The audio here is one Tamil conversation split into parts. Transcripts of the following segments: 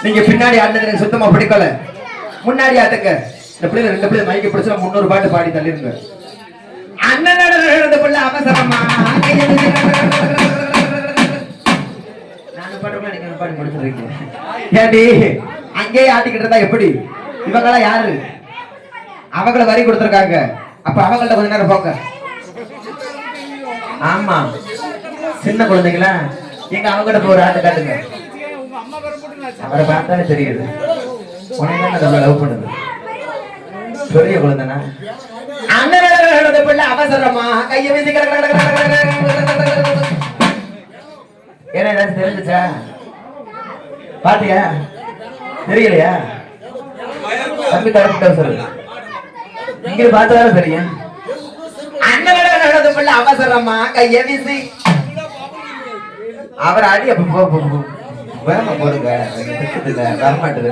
நீங்க பின்னாடி ஆடுனது எனக்கு சுத்தமா பிடிக்கல. முன்னாடி ஆட்டுங்க. இந்த பிள்ளைங்க ரெண்டு பிள்ளை மைக்க பிடிச்சா 300 பாட்டு பாடி தள்ளிருங்க. அண்ணன் நடந்த பிள்ளை அவசரமா நான் பாடுறேன், நீங்க பாடி முடிச்சிருக்கீங்க. ஏடி அங்கேயே ஆட்டிக்கிட்டு இருந்தா எப்படி? இவங்கெல்லாம் யாரு? அவங்கள வரி கொடுத்துருக்காங்க. அப்ப அவங்கள்ட்ட கொஞ்ச நேரம் போங்க. ஆமா சின்ன குழந்தைங்களா எங்க அவங்ககிட்ட போய் ஒரு ஆட்டு காட்டுங்க. அவரை பார்த்தாலே தெரியுது உனக்கு லவ் பண்ணுது. பெரிய குழந்தைனா அண்ணன் பிள்ளை அவசரமா கைய வீசி ஏன்னா ஏதாச்சும் தெரிஞ்சுச்சா? பாத்தியா? தெரியலையா? தம்பி தரப்பிட்ட சொல்லு. இங்க பார்த்தாலும் தெரியும். அண்ணன் பிள்ளை அவசரமா கைய வீசி அவர் அடி அப்ப வேமா போடுங்க வரமாட்டுது.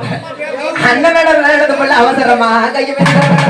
அண்ணன் பிள்ளை அவசரமா கைய வீசி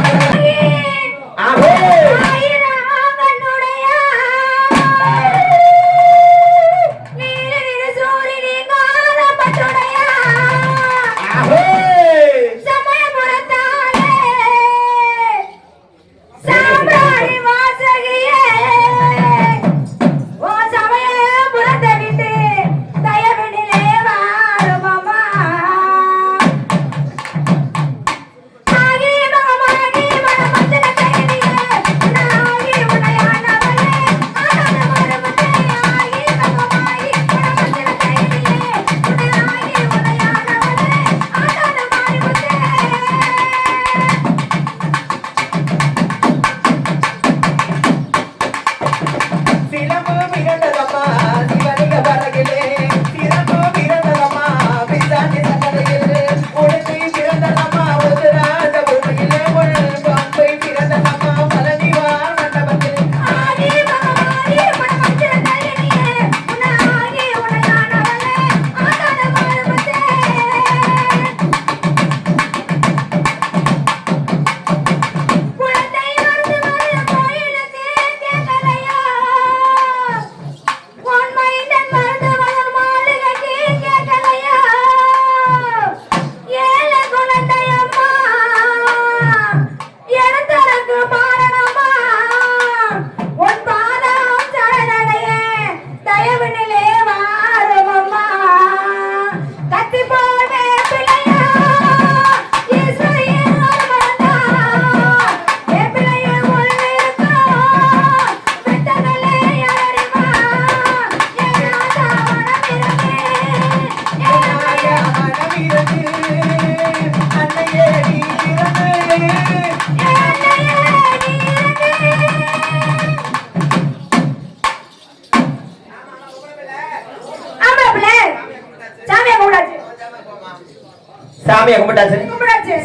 சாமியை கும்பிட்டாச்சு.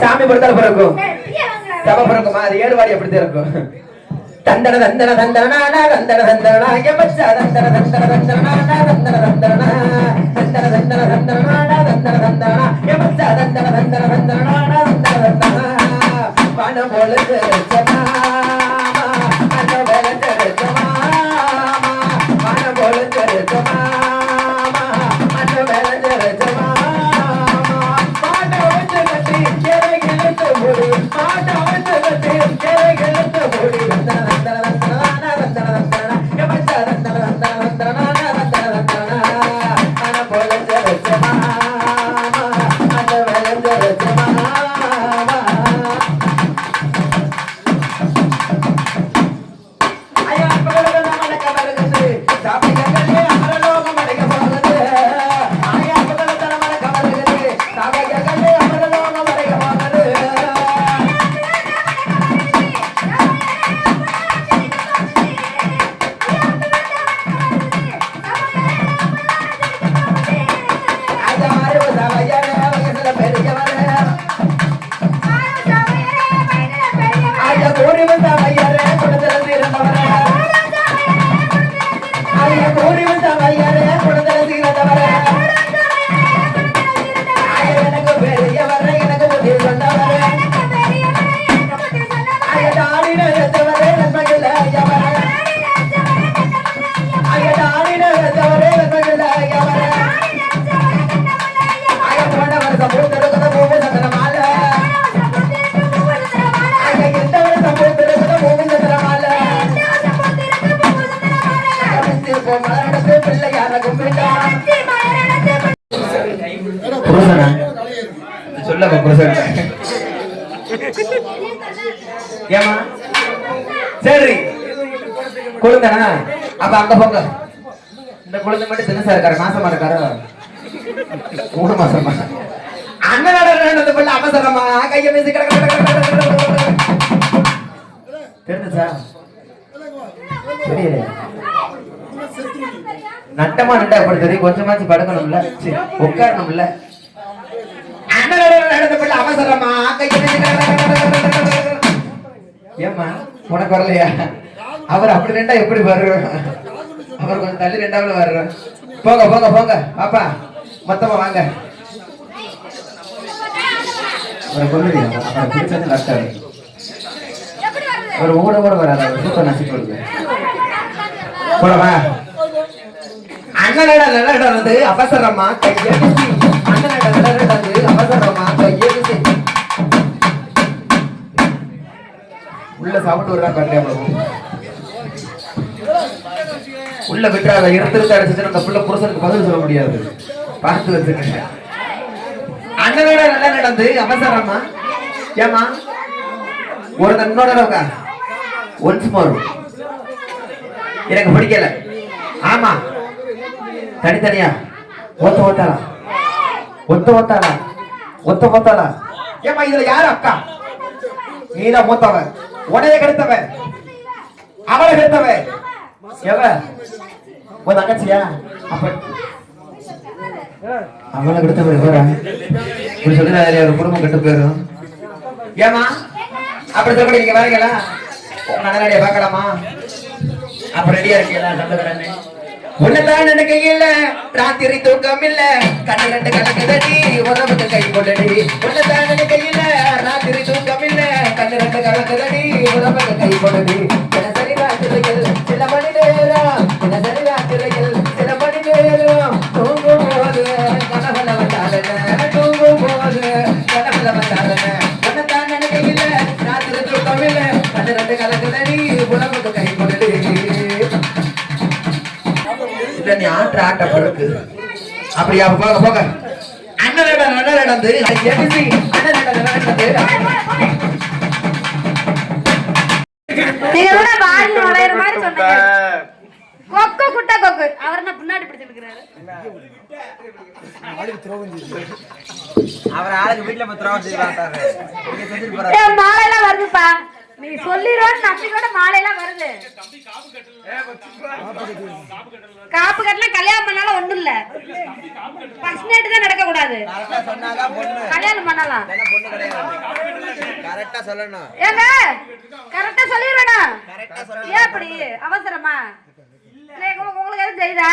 சாமி பொறுத்தால பிறக்கும் சபை பிறக்குமா? அது ஏறுவாடி அப்படித்தான் இருக்கும். தந்தன தந்தன தந்தனா தந்தன தந்தனா எமச்சா தந்தன தந்தன தந்தனா தந்தன தந்தனா தந்தன தந்தன தந்தனா தந்தன தந்தனா எமச்சா தந்தன தந்தன தந்தனா தந்தன தந்தனா வான போலது சமா அந்த வேலது சமா வான போலது சமா அந்த வேலது சமா புருஷனா சொல்ல புருஷன் ஏமா சரி குழந்தைனா அப்ப அங்க போங்க இந்த குழந்தை மட்டும் தினசா இருக்காரு மாசமா இருக்காரு 3 மாசமா அண்ணன் நடந்த பிள்ளை அவசரமா கைய பேசி தெரிஞ்சுச்சா தெரியல நட்டமா நட்டா படுத்தது கொஞ்சமாச்சு படுக்கணும்ல உட்காரணும்ல அண்ணன் நடந்த பிள்ளை அவசரமா கைய ஏமா உனக்கு வரலையா அவர் அப்படி ரெண்டா எப்படி வர்றோம் அவர் கொஞ்சம் தள்ளி ரெண்டாவது வர்றோம் போங்க போங்க போங்க பாப்பா மொத்தமா வாங்க ஒரு ஓட ஓட வராது சூப்பர் நசி போடுங்க போடவா அண்ணனடா நல்லடா வந்து அவசரமா கையே அண்ணனடா நல்லடா வந்து அவசரமா கையே உள்ள சவுண்ட் வரா பாருங்க உள்ள விட்டுறாத இருந்திருக்க அடிச்சுட்டு அந்த புள்ள புருஷனுக்கு பதில் சொல்ல முடியாது பார்த்து வச்சுக்கங்க அண்ணனோட நல்லா நடந்து அவசரமா ஏமா ஒரு தன்னோட ஒன்ஸ் மோர் எனக்கு பிடிக்கல ஆமா தனித்தனியா ஒத்த ஒத்தாளா ஏமா இதுல யாரு அக்கா நீதான் மூத்தவ உனைய கெடுத்தவ அவளை கெடுத்தவ எவ உன் தங்கச்சியா அப்ப அவளை கெடுத்தவ இப்படி சொல்லி ஒரு குடும்பம் கெட்டு போயிடும் ஏமா அப்படி சொல்ல நீங்க வரீங்களா உங்க அண்ணனுடைய பார்க்கலாமா அப்ப ரெடியா இருக்கீங்களா சந்தோஷமே உன்னதான் நினைக்கையில ராத்திரி தூக்கம் இல்ல கண்ணு ரெண்டு கலக்குதடி உறவுக்கு கை கொள்ளடி உன்னதான் நினைக்கையில ராத்திரி தூக்கம் இல்ல கண்ணு ரெண்டு கலக்குதடி உறவுக்கு கை கொள்ளடி தினசரி ராத்திரியில் சில மணி நேரம் தினசரி ராத்திரியில் சில மணி நேரம் தூங்கும் போது கனவுல வந்தாலன தூங்கும் போது கனவுல வந்தாலன உன்னதான் நினைக்கையில ராத்திரி தூக்கம் இல்ல கண்ணு ரெண்டு கலக்குதடி உறவுக்கு கை கொள்ளடி நீ ஆட்ட பழக்கு அப்படியா போக போக அண்ணன் நடந்து கொக்கு குட்டை கொக்கு அவர் என்ன பின்னாடி பிடிச்சிருக்கிறாரு அவர் ஆளுக்கு வீட்டுல மாலையெல்லாம் வருதுப்பா நீ சொல்லிடுவோம் நம்பிக்கையோட மாலையெல்லாம் வருது காப்பு கட்டலாம் கல்யாணம் பண்ணாலும் ஒண்ணும் இல்ல ஃபர்ஸ்ட் நைட் தான் நடக்க கூடாது கல்யாணம் பண்ணலாம் கரெக்டா சொல்லணும் ஏங்க கரெக்டா சொல்லிடுறேன் ஏன் அப்படி அவசரமா உங்களுக்கு எதுவும் செய்தா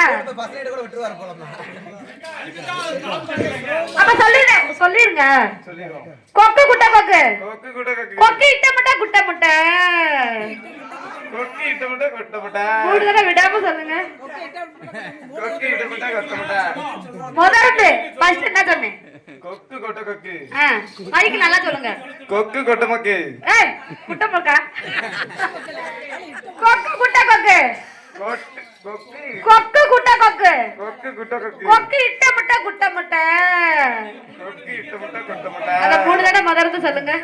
அப்ப சொல்லிருங்க கொக்கு குட்டை கொக்கு கொக்கு இட்ட முட்டை குட்டை முட்டை மூணு தடவை விடாம சொல்லுங்க முதல்ல ஃபர்ஸ்ட் என்ன சொன்னேன் கொக்கு கொட்ட கொக்கு மைக்கு நல்லா சொல்லுங்க கொக்கு கொட்ட மக்கு ஏய் குட்டை மக்கா கொக்கு குட்டை கொக்கு கொக்கு குட்டை கொக்கு கொக்கு குட்ட கொக்கு கொக்கு இட்ட முட்டை குட்டை முட்டை கொக்கு இட்ட முட்டை கொட்ட முட்டை அத மூணு தடவை முதல்ல சொல்லுங்க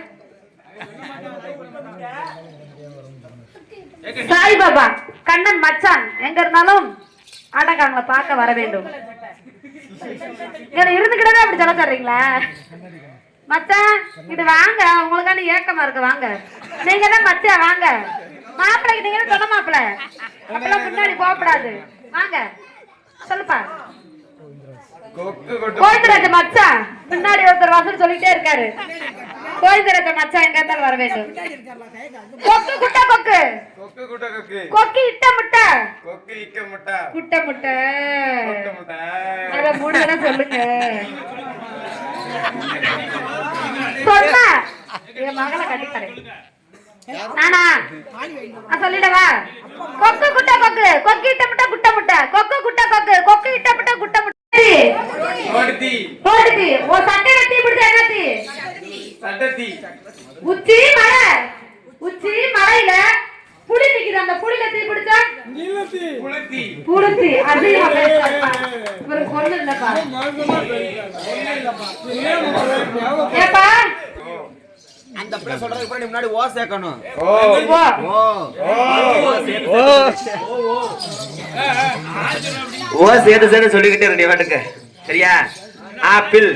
சாய்பாபா கண்ணன் மச்சான் எங்க இருந்தாலும் ஆட்டக்காரங்களை பார்க்க வர வேண்டும் இருந்துக்கிட்டே அப்படி சொல்ல சொல்றீங்களா மச்சான் இது வாங்க உங்களுக்கான ஏக்கமா இருக்கு வாங்க நீங்க தான் மச்சான் வாங்க மாப்பிள்ளைக்கு நீங்க சொன்ன மாப்பிள்ள அப்பெல்லாம் முன்னாடி போகக்கூடாது வாங்க சொல்லுப்பா கோவிந்தராஜ மச்சான் பின்னாடி ஒருத்தர் வாசல் சொல்லிட்டே இருக்காரு கோவிந்தராஜ மச்சான் எங்க இருந்தாலும் வர வேண்டும் கொக்கு குட்டை கொக்கு கொக்கு குட்ட கொக்கு கொக்கு இட்ட முட்டை கொக்கு இக்க முட்டை குட்டை முட்டை கொட்ட முட்டை அத மூணு தடவை சொல்லுங்க சொன்னா என் மகளை கட்டித்தரேன் நானா சொல்லிடவா கொக்கு குட்டை கொக்கு கொக்கு இட்ட முட்டை குட்டை முட்டை கொக்கு குட்டை கொக்கு கொக்கு இட்ட முட்டை குட்டை முட்டை ஓடுதி ஓடுதி ஓ சட்டை வெட்டி பிடிச்ச என்னத்தி சட்டத்தி உச்சி மலை உச்சி மலையில புளி நிக்குது அந்த புளில தீ பிடிச்சா புளுத்தி புளுத்தி அதிகமா பேசாதப்பா ஒரு பொண்ணு இல்லப்பா ஏப்பா அந்த பிள்ளை சொல்றதுக்கு முன்னாடி முன்னாடி ஓ சேர்க்கணும் ஓ வா. ஓ சேர்த்து சேர்த்து சொல்லிக்கிட்டே ரெண்டு வாட்டுக்கு சரியா ஆப்பிள்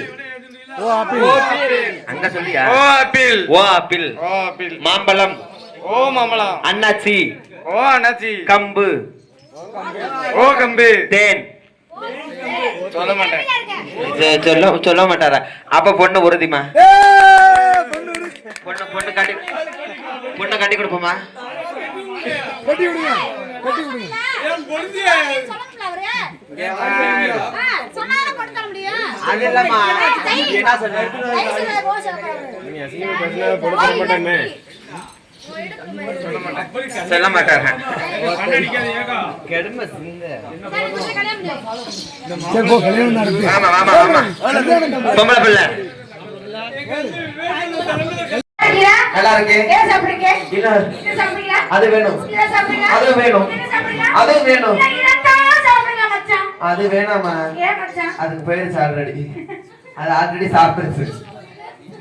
அங்க சொல்லியா ஓ ஆப்பிள் ஓ ஆப்பிள் ஓ ஆப்பிள் மாம்பழம் ஓ மாம்பழம் அன்னாச்சி ஓ அண்ணாச்சி கம்பு ஓ கம்பு தேன் சொல்ல மாட்டேன் சொல்ல மாட்டாரா அப்ப பொண்ணு உறுதிமா பொண்ணு காட்டி கொடுப்போமா அது இல்லம்மா என்ன சொல்ல சொல்ல மாட்டாங்க கெடுமை சிங்க ஆமா ஆமா ஆமா பொம்பளை பிள்ளை நல்லா இருக்கு ஏன் சாப்பிடுறீங்க இல்ல இது சாப்பிடுறீங்களா அது வேணும் இத சாப்பிடுறீங்களா அது வேணும் இத சாப்பிடுறீங்களா அது வேணும் இதத்தான் சாப்பிடுங்க மச்சான் அது வேணாமா ஏன் மச்சான் அதுக்கு போயிருச்சு ஆல்ரெடி அது ஆல்ரெடி சாப்பிடுச்சு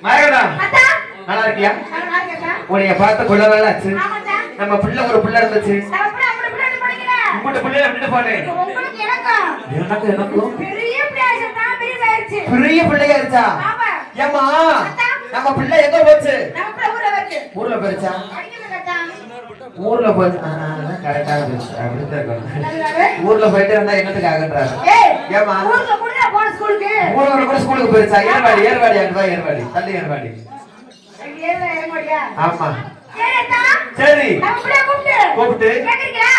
மரகடா அத்தா நல்லா இருக்கியா நல்லா இருக்கா உன்னைய பார்த்து கொள்ள வேலை ஆச்சு ஆமாடா நம்ம பிள்ளை ஒரு பிள்ளை இருந்துச்சு சாப்பிடு அப்படி படிக்கல உங்கள்கிட்ட பிள்ளைய விட்டுட்டு போனேன் உங்களுக்கு எனக்கும் எனக்கும் பெரிய பிளேஸ் தான் பெரிய ஆயிருச்சு பெரிய பிள்ளையா இருச்சா ஆமா ஏமா நம்ம பிள்ளை எங்க போச்சு நம்ம ஊர்ல வருது ஊர்ல போயிருச்சா படிக்கல கட்டா ஊர்ல போச்சு கரெக்டா இருந்துச்சு அப்படித்தான் இருக்கணும் ஊர்ல போயிட்டு இருந்தா என்னத்துக்கு ஆகன்றாரு ஏய் ஏமா ஊர்ல கூட போன ஸ்கூலுக்கு ஊர்ல கூட ஸ்கூலுக்கு போயிருச்சா ஏர்வாடி அங்க போய் ஏர்வாடி தள்ளி ஏர்வாடி ஏல ஏமாடியா ஆமா ஏடா சரி நம்ம கூப்பிட்டு கேக்குறீங்களா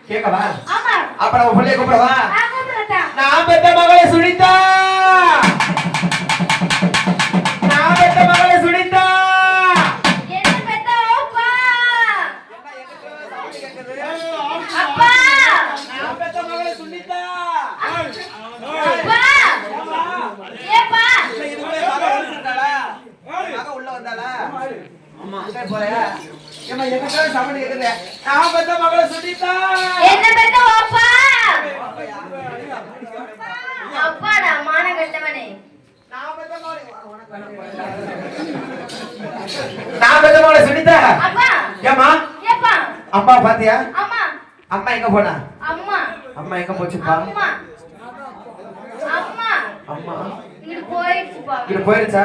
கேட்கவா ஆமா அப்ப நம்ம பிள்ளைய கூப்பிடவா கூப்பிடுறேன் நான் பெத்த மகளே சுனிதா நான் பெத்த மகளே சுனிதா என்ன பெத்த ஓப்பா அப்பா நான் பெத்த மகளே சுனிதா அப்பா ஏப்பா இதுக்குள்ளே மகள் வந்தாளா மகள் உள்ள வந்தாளா அம்மா அங்க போறியா ஏமா எங்க சவுண்ட் கேக்குது நான் பெத்த மகளே சுனிதா என்ன பெத்த ஓப்பா அப்பாடா மான கட்டவனே நான் பெத்த மகளே சுனிதா அப்பா ஏமா ஏப்பா அம்மா பாத்தியா அம்மா அம்மா எங்க போனா அம்மா அம்மா எங்க போச்சுப்பா அம்மா அம்மா அம்மா இங்க போயிடுச்சுப்பா இது போயிருச்சா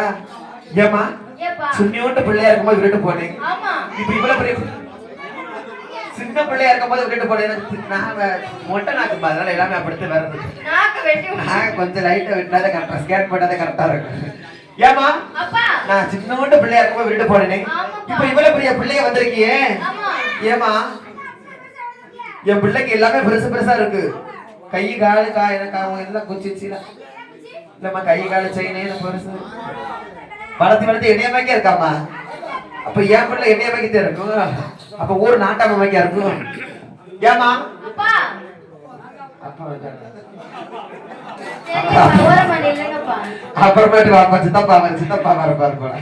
ஏமா ஏப்பா சுண்ணியோண்டு பிள்ளையா இருக்கும்போது விட்டுட்டு போனேன் ஆமா இப்ப இவ்வளவு பெரிய சின்ன பிள்ளையா இருக்கும்போது விட்டுட்டு போனேன் எனக்கு நான் மொட்டை நாக்கு அதனால எல்லாமே அப்படித்தான் வருது நாக்கு வெட்டி நான் கொஞ்சம் லைட்டா விட்டாத கரெக்டா ஸ்கேன் பண்ணாத கரெக்டா இருக்கும் ஏமா அப்பா நான் சின்னோண்டு பிள்ளையா இருக்கும்போது விட்டுட்டு போனேன் ஆமாப்பா. இப்ப இவ்வளவு பெரிய பிள்ளைய வந்திருக்கியே ஆமா ஏமா என் பிள்ளைக்கு எல்லாமே பெருசு பெருசா இருக்கு கை காலு எனக்கு அவங்க எல்லாம் குச்சிச்சுல இல்லம்மா கை காலு செயினே பெருசு வளர்த்து எண்ணெயமாக்கே இருக்காமா அப்ப என் பிள்ளை எண்ணெயமாக்கிட்டே இருக்கும் அப்ப ஊர் நாட்டாமமாக்கியா இருக்கும் ஏமா அப்பா அப்பா வந்தாங்க. சரிப்பா ஓரமாடி இல்லங்கப்பா அப்புறமேட்டு வாப்பா சித்தப்பா வரப்பாரு போல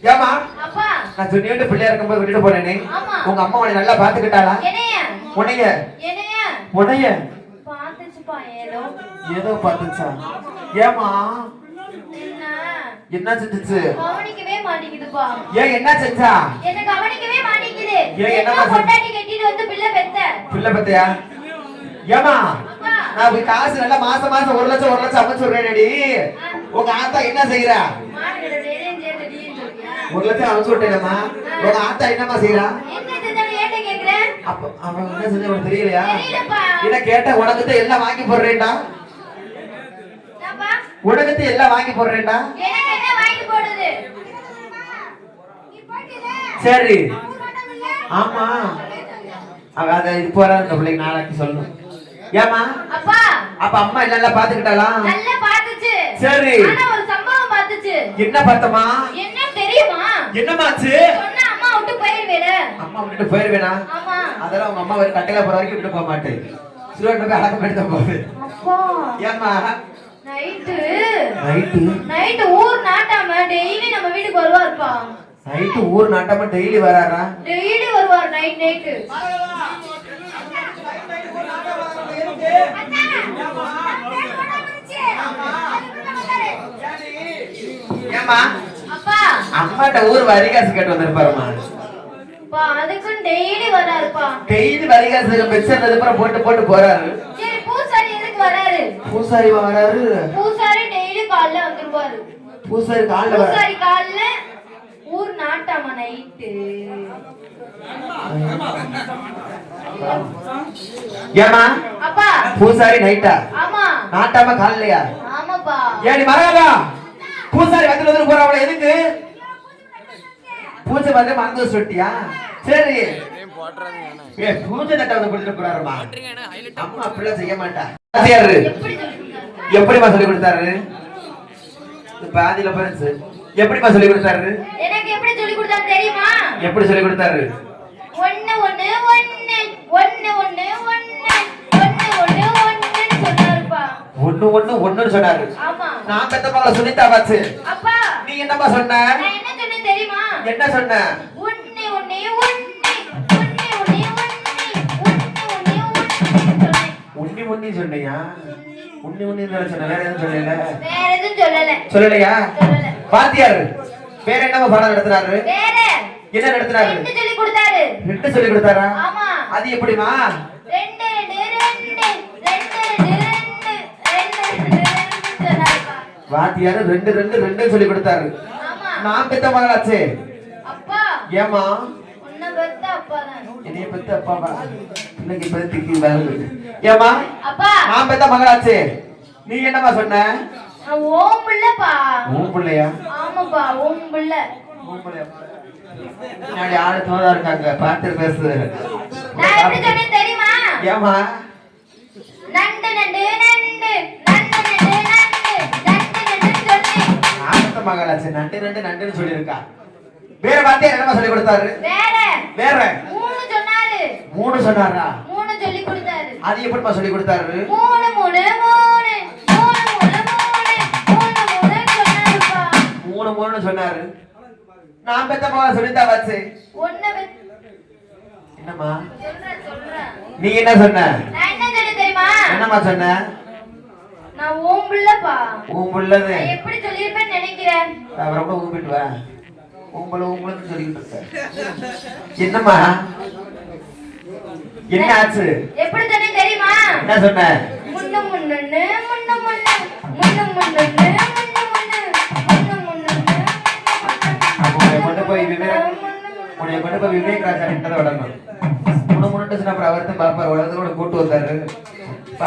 ஏமா அப்பா நான் துணியோண்டு பிள்ளையா இருக்கும்போது விட்டுட்டு போனேனே ஆமா. உங்க அம்மா உன்னை நல்லா பாத்துக்கிட்டாளா என்னைய உன்னைய என்னைய உன்னைய பாத்துச்சுப்பா ஏதோ ஏதோ பாத்துச்சா ஏமா என்ன என்ன செஞ்சுச்சு கவனிக்கவே மாட்டேங்குதுப்பா ஏன் என்ன செஞ்சா என்ன கவனிக்கவே மாட்டேங்குது ஏன் என்னம்மா என்ன பொண்டாட்டி கட்டிட்டு வந்து பிள்ளை பெத்த பிள்ளை பத்தியா ஏமா அப்பா நான் போய் காசு நல்லா மாசம் 1 லட்சம் அமைச்சு விடுறேன்டி உங்க ஆத்தா என்ன செய்யறா மாடுகிட்ட டெய்லியும் சேர்த்து டீன்னு சொல்றியா? 1 லட்சம் அமைச்சு விட்டேனம்மா உங்க ஆத்தா என்னம்மா செய்யறா என்ன செஞ்சாலும் ஏன்ட்ட கேக்குறேன் அப்ப அவன் என்ன செஞ்ச உனக்கு தெரியலையா தெரியலப்பா என்ன கேட்ட உனக்கு தான் எல்லாம் வாங்கி போடுறேன்டா அப்பா உனக்கு தான் எல்லாம் வாங்கி போடுறேன்டா எனக்கு என்ன வாங்கி போடுது சரி ஆமா அவ அத இது போற அந்த பிள்ளைக்கு நாளாக்கி சொல்லணும் ஏமா அப்பா அப்ப அம்மா எல்லாம் பாத்துக்கிட்டாளா நல்லா பாத்துச்சு சரி ஆனா ஒரு சம்பவம் பாத்துச்சு என்ன பார்த்தமா என்ன தெரியுமா என்னமாச்சு சொன்னா அம்மா விட்டு போயிருவேல அம்மா விட்டு போயிருவேனா ஆமா அதெல்லாம் உங்க அம்மா ஒரு கட்டையில போற வரைக்கும் விட்டு போக மாட்டேன் சுருட்டு போய் அடக்கம் எடுத்த போகுது அப்பா ஏமா நைட்டு ஊர் நாட்டாம டெய்லி நம்ம வீட்டுக்கு வருவாருப்பா நைட்டு ஊர் நாட்டாம டெய்லி வராரா டெய்லி வருவாரு வருவார் நைட் நைட்டு. ஏமா அப்பா அம்மாட்ட ஊர் வரிகாசு கேட்டு வந்திருப்பாருமா. பா அதுக்கும் டெய்லி வராருப்பா. டெய்லி வரிகாசு பெச்சர்ல அப்புறம் போட்டு போட்டு போறாரு. சரி பூசாரி எதுக்கு வராரு? பூசாரி வராரு. பூசாரி டெய்லி காலைல வந்துருவாரு. பூசாரி காலைல வர. பூசாரி காலைல ஊர் நாட்டாம நைட்டு. ஏமா அப்பா பூசாரி நைட்டா? ஆமா. நாட்டாம காலையா? ஆமாப்பா. ஏடி மரகதா பூசாரி வந்து போறவள எதுக்கு? பூஜை வந்து மறந்து சொல்லிட்டியா? சரி பூஜை தட்டை வந்து கொடுத்துட்டு போறாருமா. அம்மா அப்படிலாம் செய்ய மாட்டா. எப்படிமா சொல்லி கொடுத்தாரு? பாதியில போயிருச்சு. எப்படிமா சொல்லி கொடுத்தாரு? எனக்கு எப்படி சொல்லி கொடுத்தாரு தெரியுமா? எப்படி சொல்லி கொடுத்தாரு? ஒண்ணு ஒண்ணு ஒண்ணு ஒண்ணு ஒண்ணு ஒண்ணு ஒண்ணு ஒண்ணு ஒண்ணுன்னு சொன்னாருப்பா. ஒண்ணு ஒண்ணு ஒண்ணுன்னு சொன்னாரு. ஆமா. நான் பெத்த மகள சுனிதா பாச்சு. அப்பா நீ என்னப்பா சொன்ன? நான் என்ன சொன்னேன் தெரியுமா? என்ன சொன்ன? ஒண்ணு ஒண்ணு ஒண்ணு ஒண்ணு ஒண்ணு ஒண்ணு சொன்னேன். உண்ணி உண்ணி சொன்னியா? உண்ணி உண்ணி சொன்ன. வேற எதுவும் சொல்லல? வேற எதுவும் சொல்லல. சொல்லலையா? சொல்லல. பாத்தியாரு வேற என்னமா பாடம் நடத்துறாரு? வேற என்ன நடத்துறாரு? ரெண்டு சொல்லி கொடுத்தாரு. ரெண்டு சொல்லி கொடுத்தாரா? ஆமா. அது எப்படிமா? ரெண்டு ரெண்டு ரெண்டு ரெண்டு ரெண்டு ரெண்டு சொன்னாருப்பா. பாத்தியாரு ரெண்டு ரெண்டு ரெண்டு சொல்லி கொடுத்தாரு. ஆமா. நான் பெத்த மகளாச்சே. அப்பா ஏமா உன்னை பெத்த அப்பா தான். என்னைய பெத்த அப்பாவா? இன்னைக்கு பெத்திக்கு வருது. ஏமா அப்பா நான் பெத்த மகளாச்சே. நீ என்னமா சொன்ன? நான் ஓம் பிள்ளைப்பா. உன் பிள்ளையா? ஆமாப்பா ஓம் பிள்ளை. உன் பிள்ளையா? முன்னாடி ஆளு தோதா இருக்காங்க பார்த்து பேசு. நான் எப்படி சொன்னேன் தெரியுமா? ஏமா நண்டு நண்டு நண்டு நண்டு நண்டு நண்டு நண்டு நண்டு சொன்னேன். ஆத்த மகளாச்சே நண்டு நண்டு நண்டுன்னு சொல்லியிருக்கா. வேற வார்த்தையா என்னமா சொல்லி கொடுத்தாரு? வேற வேற மூணு சொன்னாரு. மூணு சொன்னாரா? மூணு சொல்லி கொடுத்தாரு. அது எப்படிமா சொல்லி கொடுத்தாரு? மூணு மூணு மூணு மூணு மூணு மூணு மூணு மூணு சொன்னாருப்பா. மூணு மூணுன்னு சொன்னாரு. நான் பெத்த மகள சொல்லித்தா வச்சு. ஒண்ணு என்னம்மா சொல்றேன். நீ என்ன சொன்ன? நான் என்ன சொல்லி தெரியுமா? என்னம்மா சொன்ன? நான் ஓம் பிள்ளைப்பா. உன் புள்ளது நான் எப்படி சொல்லிருப்பேன்னு நினைக்கிறேன்? ரொம்ப ஊம்பிட்டு வா. உங்களுக்கு சொல்லிட்டு இருக்க. என்னம்மா என்ன ஆச்சு? எப்படி சொன்னேன் தெரியுமா? என்ன சொன்ன? முன்னு முன்னு முன்னு முன்னு முன்னு முன்னு முன்னு முன்னு முன்னு உன்னை கொண்டு போய் விவேக் ராஜா கிட்ட விடணும். முன்னுட்டு சொன்ன அப்புறம் அவர்தான் பாப்பாரு. உலகத்தோட கூட்டு வந்தாரு.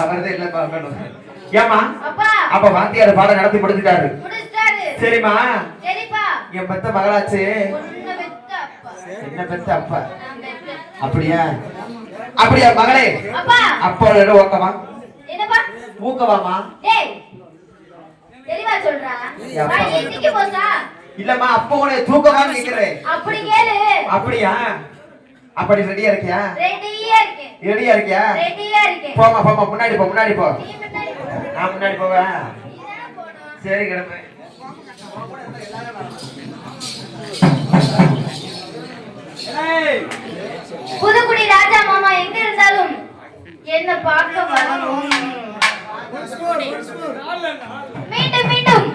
அவர்தான் எல்லாம் பார்க்கணும். ஏமா அப்பா அப்ப வாத்தியார் பாடம் நடத்தி முடிச்சுட்டாரு. முடிச்சிட்டாரு. சரிம்மா சரிப்பா. என் பெத்த மகளாச்சு. உன்னை பெத்த அப்பா. என்ன பெத்த அப்பா? நான் பெத்த. அப்படியா? அப்படியா மகளே? அப்பா அப்போட ஓக்கமா என்னப்பா? ஊக்கவாமா? டேய் தெளிவா சொல்றா. நான் இன்னைக்கு போச்சா? இல்லம்மா அப்போ உன்னை தூக்கமான்னு கேக்குறேன். அப்படி கேளு. அப்படியா? அப்படி ரெடியா இருக்கியா? ரெடியா இருக்கேன். ரெடியா இருக்கியா? ரெடியா இருக்கேன். போமா போமா முன்னாடி போ முன்னாடி போ. நீ முன்னாடி போ. நான் முன்னாடி போவேன். நீ தான போணும். சரி கிடப்பேன். புதுக்குடி ராஜா மாமா எங்க இருந்தாலும் என்ன பார்க்க வரணும். மீண்டும் மீண்டும்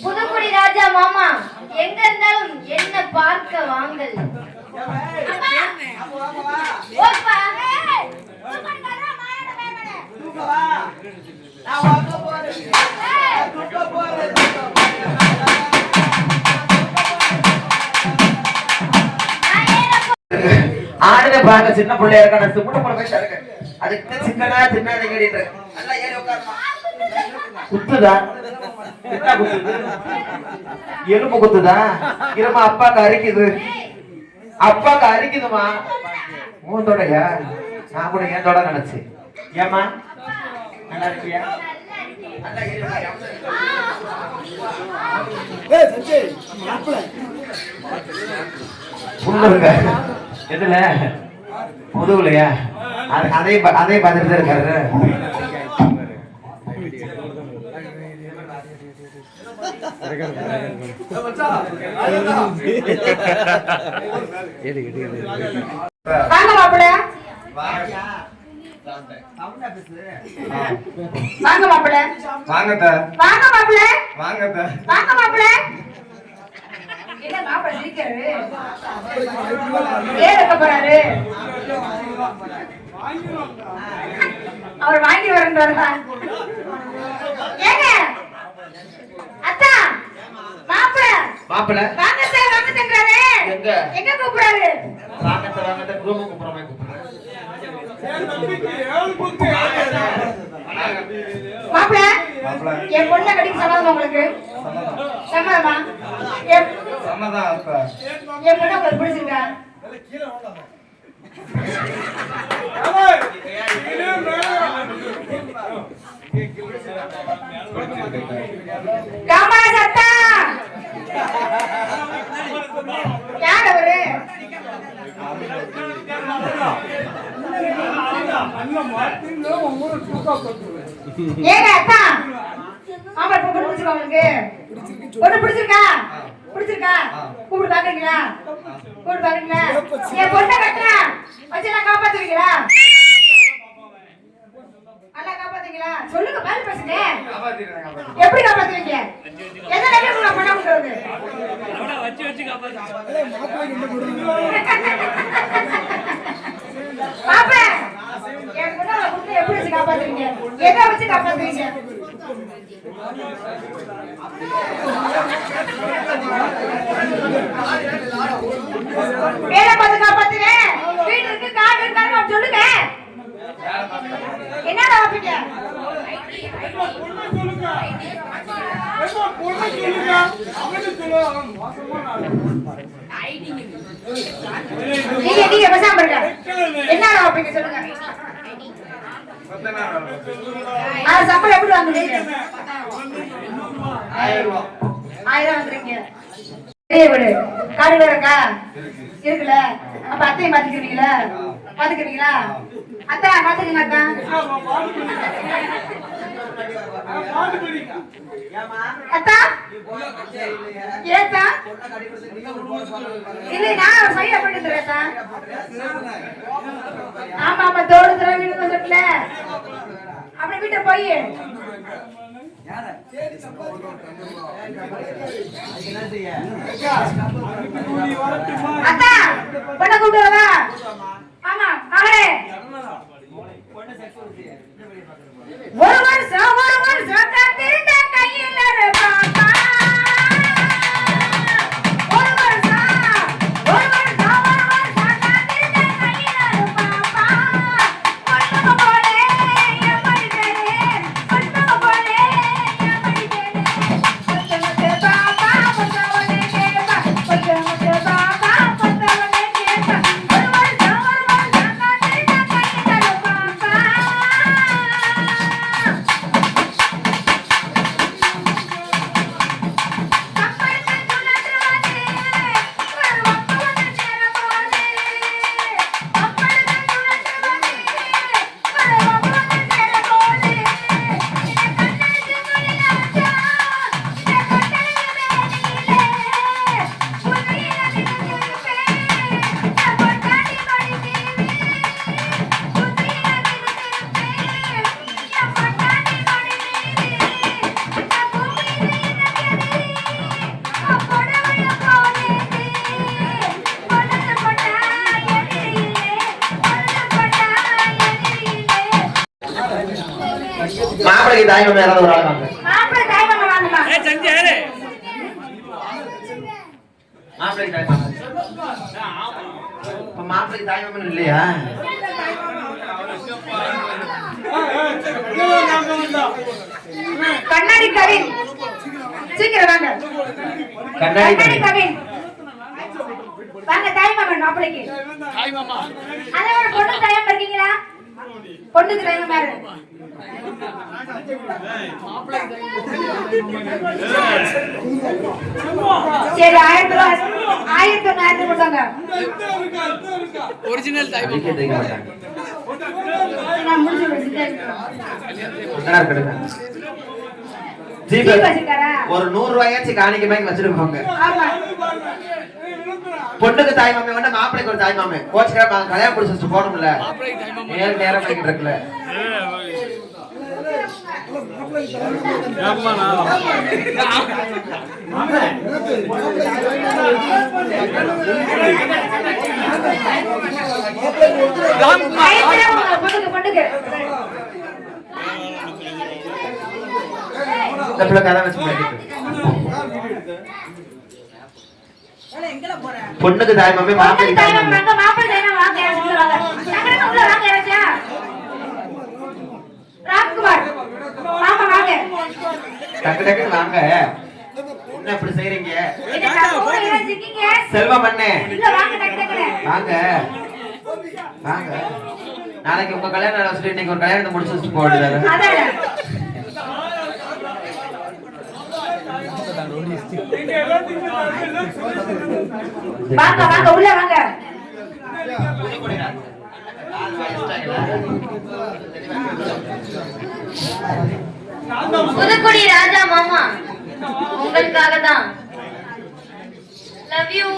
புதுக்குடி ராஜா மாமா எங்க இருந்தாலும் என்ன பார்க்க வாங்கள். ஓப்பா. ஆடுத பாக்க சின்ன பிள்ளையா இருக்கா. சும்மா போல போய் தருங்க. அதுக்கு சிக்கனா தின்னாத கேடிட்டு நல்லா ஏறி உட்காருமா. குத்துதா? என்ன குத்துது? எலும்பு குத்துதா? இருமா அப்பாக்கு அரிக்குது. அப்பாக்கு அரிக்குதுமா. உன் தொடையா? நான் கூட ஏன் தொட நினைச்சேன். ஏமா நல்லா இருக்கியா? நல்லா புண்ணுங்க எதுல? முதுகுலையா? அதே பார்த்துட்டு இருக்காரு. வாங்க மாப்பிள்ள வாங்க மாப்பிள்ள வாங்கத்த வாங்க மாப்பிள்ள வாங்கத்த வாங்க மாப்பிள்ள என்ன மாப்பிள்ள சிரிக்கிறாரு ஏன் இருக்க போறாரு அவர் வாங்கி வரேன்றாருடா ஏங்க அத்தா மாப்பிள்ள மாப்பிள வாங்க சார் வாங்க தங்கறாரு எங்க எங்க கூப்பிடுறாரு வாங்கத்த ரூமுக்கு கூப்பிடுறோமே மாப்பிள்ள என் பொண்ணை கட்டிக்க சம்மதமா உங்களுக்கு சம்மதமா சம்மதம் அப்பா என் பொண்ணை உங்களுக்கு பிடிச்சிருக்கா காமராஜ் அத்தா யார் அவரு ஏங்க அத்தா ஆமா பொண்ணு பிடிச்சிருக்கா உங்களுக்கு பொண்ணு பிடிச்சிருக்கா பிடிச்சிருக்கா கூப்பிட்டு பாக்குறீங்களா கூப்பிட்டு பாக்குறீங்களா என் பொண்ணை கட்டுறா வச்சு நான் காப்பாத்துவீங்களா நல்லா காப்பாத்துவீங்களா சொல்லுங்க பாரு பேசுங்க எப்படி காப்பாத்துவீங்க எதை நம்பி நான் பண்ண முடியாது பாப்பா என் பொண்ணை எப்படி வச்சு காப்பாத்துவீங்க எதை வச்சு காப்பாத்துவீங்க வேலை பார்த்து காப்பாத்துவேன் வீடு இருக்கு காடு இருக்காரு சொல்லுங்க என்னடா வைப்பீங்க நீங்க பேசாம இருங்க என்னடா வைப்பீங்க சொல்லுங்க சம்பளம் எப்படி வாங்குவீங்க 1000 வந்துருங்க வீடு காடு இருக்கா இருக்குல்ல அப்ப அத்தையை பாத்துக்கிறீங்களா பாத்துக்கிறீங்களா அத்தா பாத்துக்கங்க அத்தா ஏத்தா இல்ல நான் சையா பண்ணி தரேன் ஆமா ஆமா தோடு தர வீடு வந்துட்டல அப்படி வீட்டை போய் அத்தா பொண்ணை கூப்பிட்டு வரவா ஆமா மகளே ஒரு வருஷம் காத்திருந்த கையில் பாப்பா ஒரு வருஷம் காத்திருந்த கையில் பாப்பா பொண்ணுங்க போலே என் படித்தேனே பொண்ணுங்க போலே என் படித்தேனே பொண்ணுங்க பாப்பா பொண்ணுவனே கேப்பா பொண்ணுங்க பாப்பா பொண்ணுவனே கேப்பா ஒரு வருஷம் காத்திருந்த கையில் பாப்பா மாப்பிளைக்கு தாய் மாமா யாராவது ஒரு ஆள் வாங்க மாப்பிள்ளை தாய் மாமா வாங்கம்மா மாப்பிளைக்கு தாய் மாமா இப்ப மாப்பிளைக்கு தாய் மாமன் இல்லையா கண்ணாடி கவின் சீக்கிரம் வாங்க கண்ணாடி கவின் வாங்க தாய் மாமன் மாப்பிளைக்கு அதோட பொண்ணு தயாரா இருக்கீங்களா பொண்ணுக்கு தயாரா பாரு சரி 1000 ரூபாய் 1000 கொடுத்தாங்க ஒரிஜினல் டைப் நான் முடிச்சு வச்சிட்டேன் ஜீப் ஜீப் வச்சிருக்காரா? ஒரு 100 ரூபாயாச்சும் காணிக்க மாதிரி வச்சுட்டு போங்க. ஆமா. பொண்ணுக்கு தாய் மாமே வேணா, மாப்பிளைக்கு ஒரு தாய் மாமே. கோச்சுக்கா கல்யாணம் முடிச்சு வச்சுட்டு போகணும்ல. ஏழு நேரம் பண்ணிக்கிட்டு இருக்குல்ல. பொண்ணுக்கு இந்த பிள்ளை கதை வச்சு மாட்டிட்டு. பொண்ணுக்கு தாய் மாமே, மாப்பிளைக்கு தாய் மாமே. மாப்பிள்ளை தாய் மாமே வாங்க சொல்லுவாங்க. நகரத்துல உள்ள வாங்க யாராச்சா? ராம்குமார் மாமா வாங்க. டக்கு டக்குன்னு வாங்க. என்ன இப்படி செய்றீங்க? என்ன ஊர்ல இருக்கீங்க? செல்வம் அண்ணே. இல்ல வாங்க டக்கு டக்குனு. வாங்க. வாங்க. நாளைக்கு உங்க கல்யாணம் நாள் வச்சுட்டு இன்னைக்கு ஒரு கல்யாணத்தை முடிச்சு வச்சுட்டு போக வேண்டியது. அதானே. வாங்க வாங்க உள்ள வாங்க. புதுக்குடி ராஜா மாமா உங்களுக்காக தான். Love you.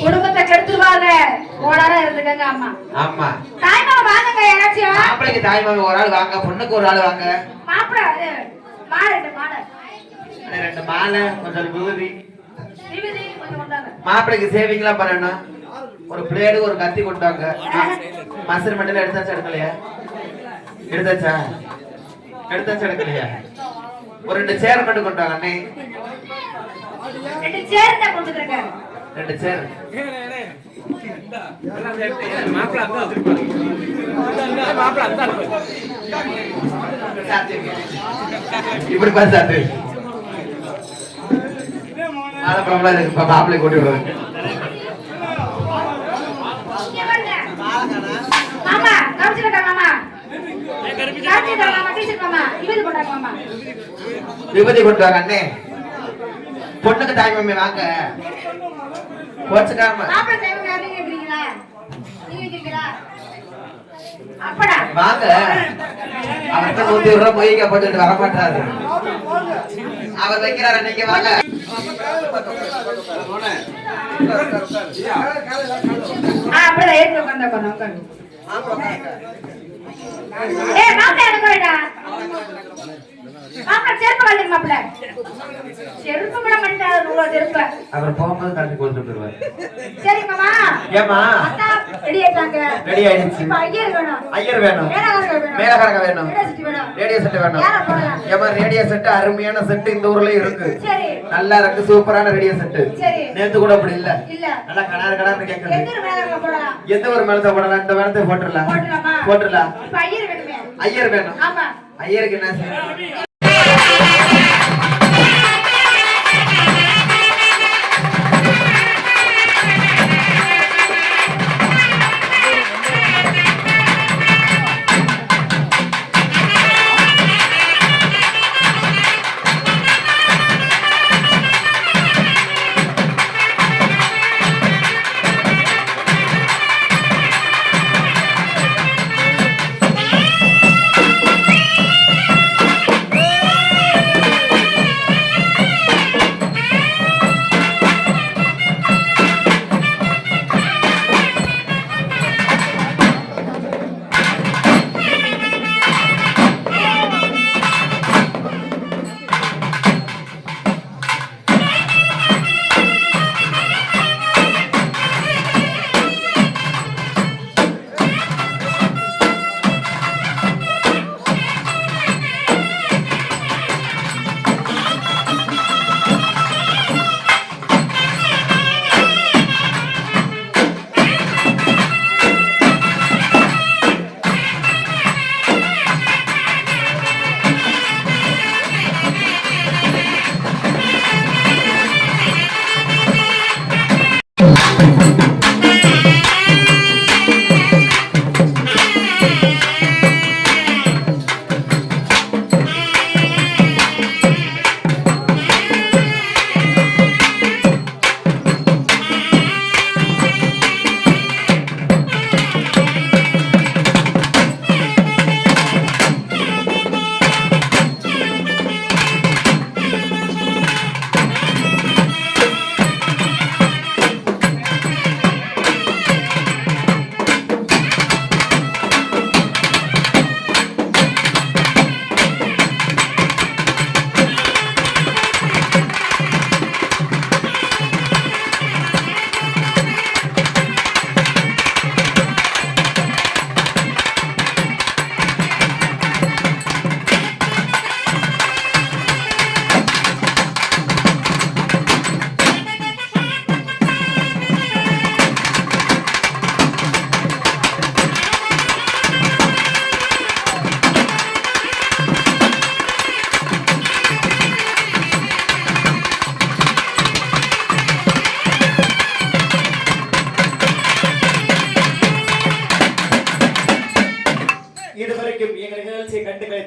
குடும்பத்தை கெடுத்துருவாங்க. ஓடாரா இருந்துக்கங்க அம்மா. ஆமா. தாய் மாமா வாங்க யாராச்சும். மாப்பிளைக்கு தாய் மாமே ஒரு ஆள் வாங்க, பொண்ணுக்கு ஒரு ஆள் வாங்க. மாப்பிள மாலை மாலை. ரெண்டு மாலை, கொஞ்சம் விபூதி. விபூதி கொஞ்சம் கொண்டாங்க. மாப்பிளைக்கு சேவிங்லாம் பண்ணணும். ஒரு பிளேடு, ஒரு கத்தி கொண்டாங்க. மசர் மட்டும் எடுத்தாச்சா எடுக்கலையா? எடுத்தாச்சா? எடுத்தாச்சா எடுக்கலையா? ஒரு 2 சேர் மட்டும் கொண்டாங்க அண்ணே. 2 சேர் தான் கொண்டுக்கறங்க. 2 சேர். இப்படி பார்த்து மாப்பிள்ளை கூட்டி விடுறது. மாமா கவுச்சிட்டா மாமா. கவுச்சிட்டா மாமா டீச்சர் மாமா. விபூதி போட்டாங்க மாமா. விபூதி கொண்டு வாங்க அண்ணே. பொண்ணுக்கு தாய் மாமே வாங்க. கோச்சுக்காம மாப்பிள்ளை தேவை யாரீங்க கேக்குறீங்களா? நீங்க கேக்குறீங்களா? அப்படா வாங்க. அவர்கிட்ட 100 ரூபாய் மொய்க்க போட்டுட்டு வர மாட்டாரு. அவர் வைக்கிறாரு, நீங்க வாங்க. அப்படியே ஏத்து உட்கார்ந்து உட்கார்ந்து. ஏய் மாப்பிள்ளை எனக்கு வேடா. மாப்பிள்ளை செருப்பு வாங்க மாப்பிள்ளை. செருப்பு கூட மாட்டாரு உங்க செருப்பு. அவர் போகும்போது கட்டி கொடுத்துட்டு போயிருவாரு. சரி மாமா. ஏமா? அத்தா ரெடி ஆயிட்டாங்க. ரெடி ஆயிடுச்சு. இப்ப ஐயர் வேணும். ஐயர் வேணும். மேலகரக வேணும். ரேடியோ செட் வேணும். ஏமா ரேடியோ செட் அருமையான செட் இந்த ஊர்ல இருக்கு. சரி. நல்லா இருக்கு, சூப்பரான ரேடியோ செட். சரி. நேத்து கூட அப்படி இல்ல. இல்ல. நல்லா கனார கனார கேக்குது. எந்த மேலகரக போடலாம்? எந்த ஒரு மேலத்தை போடலாம்? இந்த மேலத்தை போட்டுறலாம். போட்டுறலாமா? போட்டுறலாம். இப்ப ஐயர் வேணுமே. ஐயர் வேணும். ஆமா. ஐயருக்கு என்ன செய்யணும்?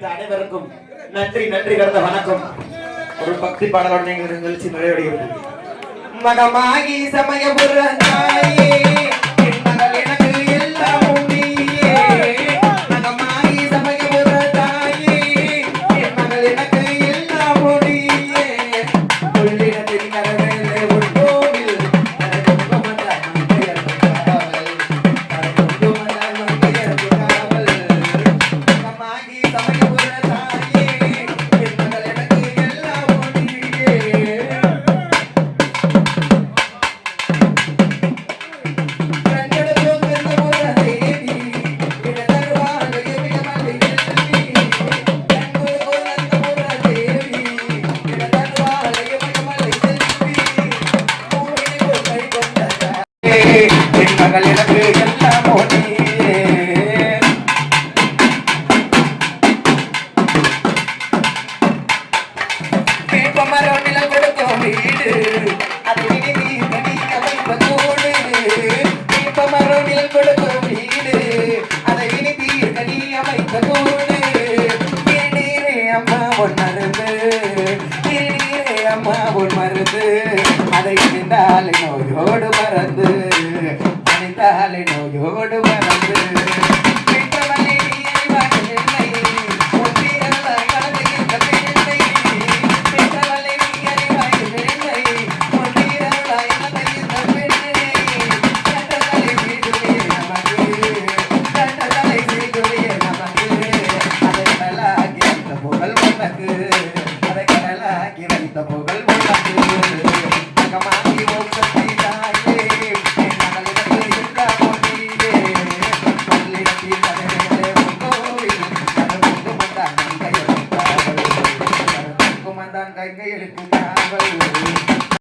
இந்த அனைவருக்கும் நன்றி நன்றி கடந்த வணக்கம். ஒரு பக்தி பாடலோடு எங்கள் நிகழ்ச்சி நிறைவடைகிறது. மகமாகி சமயபுர தாயே என் மகள் எனக்கு எல்லாம் நீயே. மகமாகி சமயபுர தாயே என் மகள் எனக்கு எல்லாம் நீயே. உள்ளிடத்தில் கரவேலே உன் கோவில் கரகுமந்தாய் மங்கையர்க்கு காவல் கரகுமந்தாய் மங்கையர்க்கு காவல். மகமாகி சமயபுர தாயே என் மகள் எனக்கு எல்லாம் நீயே. மகள் எனக்கு எல்லாம் நீயே. வேப்பமரம் நிலம் கொடுக்கும் வீடு அது விதி தனிக்க வைப்ப கூடு. வேப்பமரம் நிலம் கொடுக்கும் வீடு அதை விதி தனிய வைப்ப கூடு. திருநீரே அம்மா உன் மருந்து திருநீரே அம்மா உன் மருந்து அதை அணிந்தாலே நோயோடு மறந்து அணிந்தாலே நோயோடு மறந்து. வெற்றவள்ளி நீ அறிவாய் என்னை உன் வீரர்களாய் கலந்துகின்ற பெண்ணை. வெற்றவள்ளி நீ அறிவாய் என்னை உன் வீரர்களாய் கலந்துகின்ற பெண்ணை. கட்டதலை சீதுவே நமக்கு கட்டதலை சீதுவே நமக்கு. அதை கடலாகி வைத்த புகழ் உனக்கு அதை கடலாகி வைத்த புகழ் உனக்கு. மகமாகி ஓம் சக்தி தாயே என் மகளிருக்கு எல்லாம் நீயே. சொல்லிடத்தில் கரையிலே உன் கோவில் கரகுமந்தான் கையெழுத்து காவல் கரகுமந்தான் கையெழுத்து காவல்.